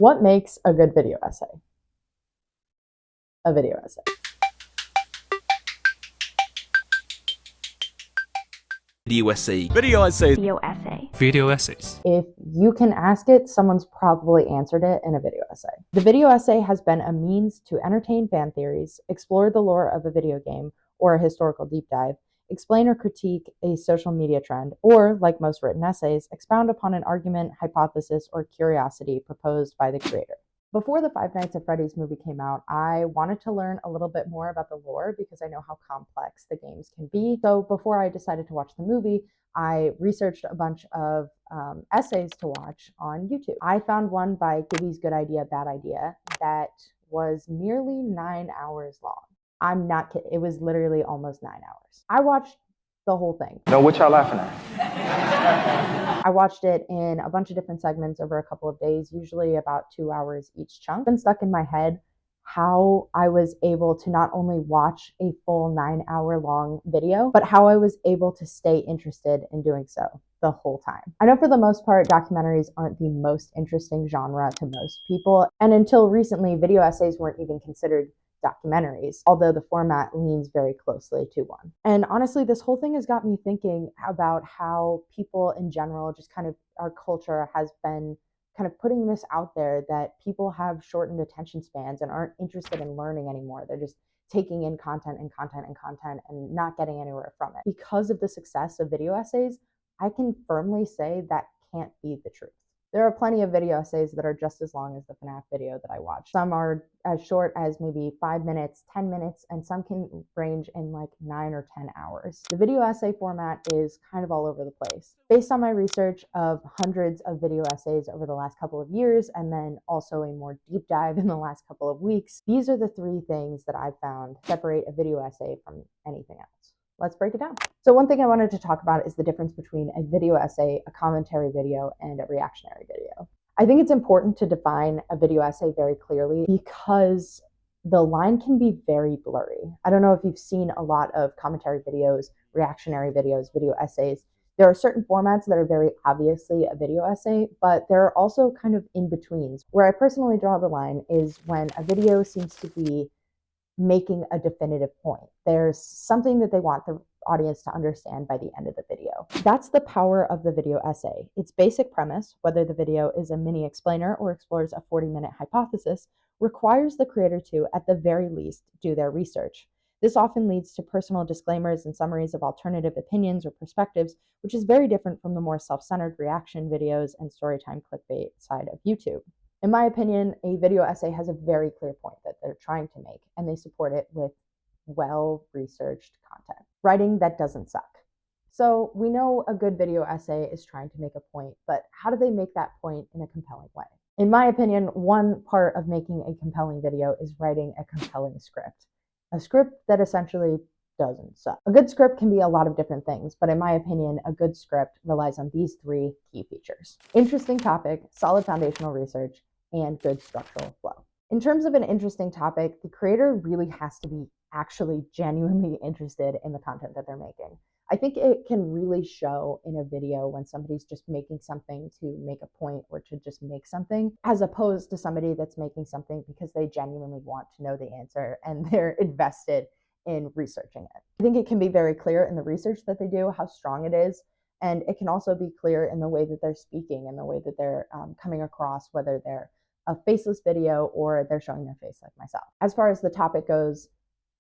What makes a good video essay? A video essay. Video essay. Video essay. Video essay. Video essays. If you can ask it, someone's probably answered it in a video essay. The video essay has been a means to entertain fan theories, explore the lore of a video game or a historical deep dive, explain or critique a social media trend, or, like most written essays, expound upon an argument, hypothesis, or curiosity proposed by the creator. Before the Five Nights at Freddy's movie came out, I wanted to learn a little bit more about the lore because I know how complex the games can be. So before I decided to watch the movie, I researched a bunch of essays to watch on YouTube. I found one by Gibby's Good Idea, Bad Idea that was nearly 9 hours long. I'm not kidding. It was literally almost 9 hours. I watched the whole thing. No, what y'all laughing at? I watched it in a bunch of different segments over a couple of days, usually about 2 hours each chunk. It's been stuck in my head how I was able to not only watch a full 9 hour long video, but how I was able to stay interested in doing so the whole time. I know for the most part, documentaries aren't the most interesting genre to most people. And until recently, video essays weren't even considered documentaries, although the format leans very closely to one. And honestly, this whole thing has got me thinking about how people in general, just kind of our culture has been kind of putting this out there that people have shortened attention spans and aren't interested in learning anymore. They're just taking in content and content and content and not getting anywhere from it. Because of the success of video essays, I can firmly say that can't be the truth. There are plenty of video essays that are just as long as the FNAF video that I watched. Some are as short as maybe 5 minutes, 10 minutes, and some can range in like 9 or 10 hours. The video essay format is kind of all over the place. Based on my research of hundreds of video essays over the last couple of years, and then also a more deep dive in the last couple of weeks, these are the 3 things that I've found separate a video essay from anything else. Let's break it down. So one thing I wanted to talk about is the difference between a video essay, a commentary video, and a reactionary video. I think it's important to define a video essay very clearly because the line can be very blurry. I don't know if you've seen a lot of commentary videos, reactionary videos, video essays. There are certain formats that are very obviously a video essay, but there are also kind of in-betweens. Where I personally draw the line is when a video seems to be making a definitive point. There's something that they want the audience to understand by the end of the video. That's the power of the video essay. Its basic premise, whether the video is a mini explainer or explores a 40-minute hypothesis, requires the creator to, at the very least, do their research. This often leads to personal disclaimers and summaries of alternative opinions or perspectives, which is very different from the more self-centered reaction videos and storytime clickbait side of YouTube. In my opinion, a video essay has a very clear point that they're trying to make, and they support it with well-researched content. Writing that doesn't suck. So we know a good video essay is trying to make a point, but how do they make that point in a compelling way? In my opinion, one part of making a compelling video is writing a compelling script. A script that essentially doesn't suck. A good script can be a lot of different things, but in my opinion, a good script relies on these 3 key features: interesting topic, solid foundational research, and good structural flow. In terms of an interesting topic, the creator really has to be actually genuinely interested in the content that they're making. I think it can really show in a video when somebody's just making something to make a point or to just make something, as opposed to somebody that's making something because they genuinely want to know the answer and they're invested in researching it. I think it can be very clear in the research that they do how strong it is, and it can also be clear in the way that they're speaking and the way that they're coming across, whether they're a faceless video or they're showing their face like myself. As far as the topic goes,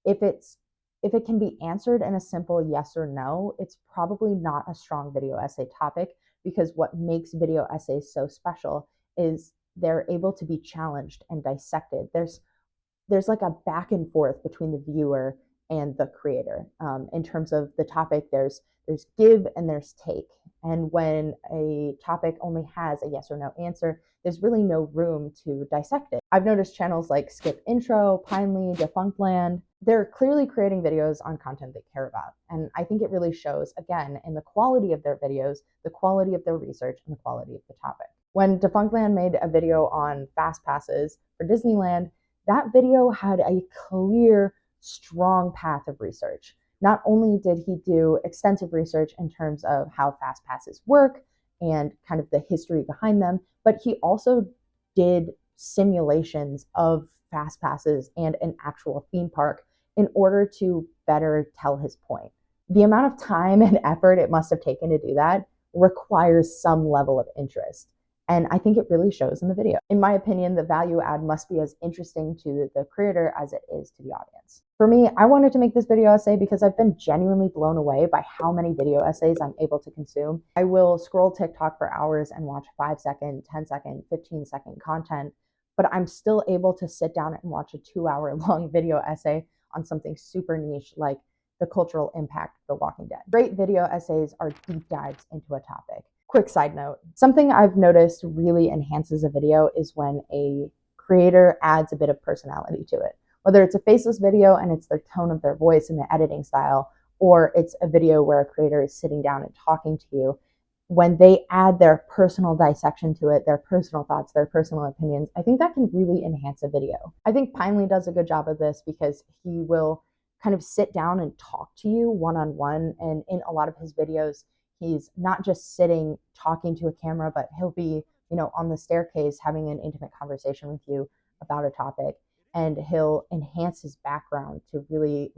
if it can be answered in a simple yes or no, it's probably not a strong video essay topic, because what makes video essays so special is they're able to be challenged and dissected. There's like a back and forth between the viewer and the creator. In terms of the topic, there's give and there's take. And when a topic only has a yes or no answer, there's really no room to dissect it. I've noticed channels like Skip Intro, Pinely, Defunctland, they're clearly creating videos on content they care about. And I think it really shows, again, in the quality of their videos, the quality of their research, and the quality of the topic. When Defunctland made a video on fast passes for Disneyland, that video had a clear, strong path of research. Not only did he do extensive research in terms of how fast passes work and kind of the history behind them, but he also did simulations of fast passes and an actual theme park in order to better tell his point. The amount of time and effort it must have taken to do that requires some level of interest. And I think it really shows in the video. In my opinion, the value add must be as interesting to the creator as it is to the audience. For me, I wanted to make this video essay because I've been genuinely blown away by how many video essays I'm able to consume. I will scroll TikTok for hours and watch 5-second, 10-second, 15-second content, but I'm still able to sit down and watch a 2-hour long video essay on something super niche like the cultural impact of The Walking Dead. Great video essays are deep dives into a topic. Quick side note, something I've noticed really enhances a video is when a creator adds a bit of personality to it. Whether it's a faceless video and it's the tone of their voice and the editing style, or it's a video where a creator is sitting down and talking to you, when they add their personal dissection to it, their personal thoughts, their personal opinions, I think that can really enhance a video. I think Pinely does a good job of this because he will kind of sit down and talk to you one-on-one, and in a lot of his videos, he's not just sitting talking to a camera, but he'll be, on the staircase having an intimate conversation with you about a topic, and he'll enhance his background to really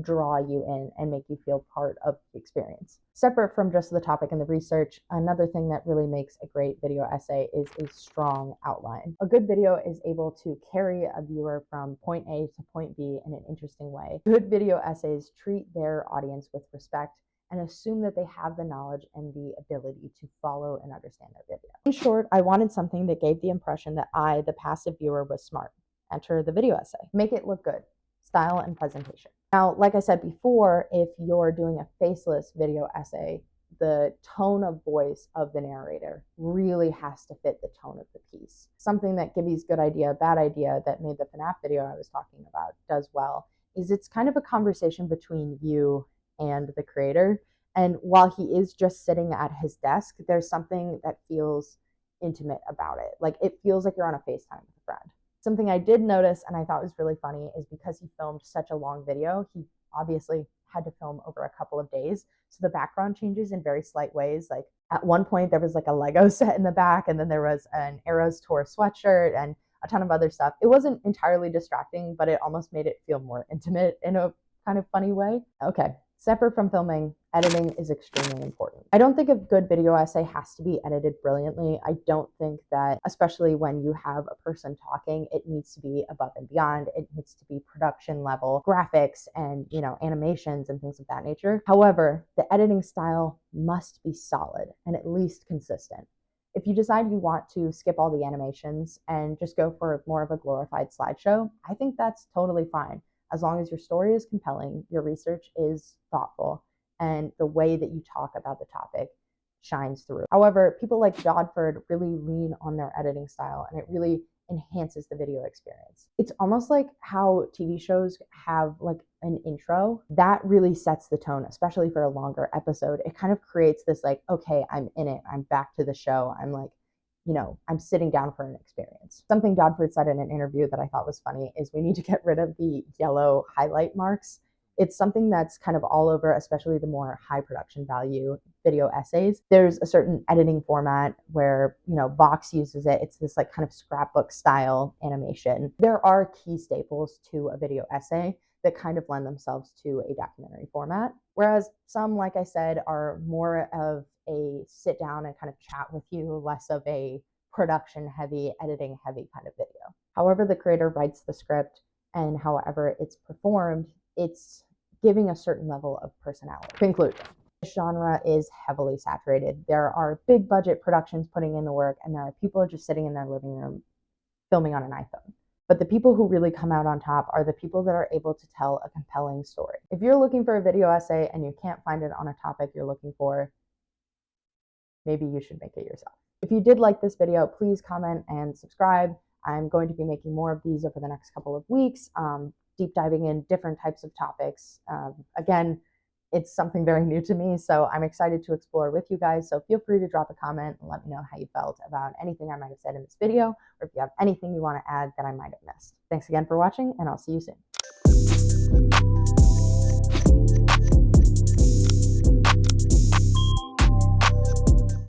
draw you in and make you feel part of the experience. Separate from just the topic and the research, another thing that really makes a great video essay is a strong outline. A good video is able to carry a viewer from point A to point B in an interesting way. Good video essays treat their audience with respect and assume that they have the knowledge and the ability to follow and understand their video. In short, I wanted something that gave the impression that I, the passive viewer, was smart. Enter the video essay. Make it look good. Style and presentation. Now, like I said before, if you're doing a faceless video essay, the tone of voice of the narrator really has to fit the tone of the piece. Something that Gibby's Good Idea, Bad Idea that made the FNAF video I was talking about does well is it's kind of a conversation between you and the creator. And while he is just sitting at his desk, there's something that feels intimate about it. Like it feels like you're on a FaceTime with a friend. Something I did notice and I thought was really funny is because he filmed such a long video, he obviously had to film over a couple of days. So the background changes in very slight ways. Like at one point there was like a Lego set in the back, and then there was an Eras Tour sweatshirt and a ton of other stuff. It wasn't entirely distracting, but it almost made it feel more intimate in a kind of funny way. Okay, separate from filming, editing is extremely important. I don't think a good video essay has to be edited brilliantly. I don't think that, especially when you have a person talking, it needs to be above and beyond. It needs to be production level graphics and, animations and things of that nature. However, the editing style must be solid and at least consistent. If you decide you want to skip all the animations and just go for more of a glorified slideshow, I think that's totally fine. As long as your story is compelling, your research is thoughtful, and the way that you talk about the topic shines through. However, people like Dodford really lean on their editing style, and it really enhances the video experience. It's almost like how TV shows have like an intro that really sets the tone, especially for a longer episode. It kind of creates this okay, I'm in it, I'm back to the show, I'm sitting down for an experience. Something Dodford said in an interview that I thought was funny is we need to get rid of the yellow highlight marks. It's something that's kind of all over, especially the more high production value video essays. There's a certain editing format where, Vox uses it. It's this kind of scrapbook style animation. There are key staples to a video essay that kind of lend themselves to a documentary format. Whereas some, like I said, are more of a sit down and kind of chat with you, less of a production heavy, editing heavy kind of video. However the creator writes the script and however it's performed, it's giving a certain level of personality. Conclusion. This genre is heavily saturated. There are big budget productions putting in the work, and there are people just sitting in their living room filming on an iPhone. But the people who really come out on top are the people that are able to tell a compelling story. If you're looking for a video essay and you can't find it on a topic you're looking for, maybe you should make it yourself. If you did like this video, please comment and subscribe. I'm going to be making more of these over the next couple of weeks, deep diving in different types of topics. Again, it's something very new to me, so I'm excited to explore with you guys. So feel free to drop a comment and let me know how you felt about anything I might have said in this video, or if you have anything you want to add that I might have missed. Thanks again for watching, and I'll see you soon.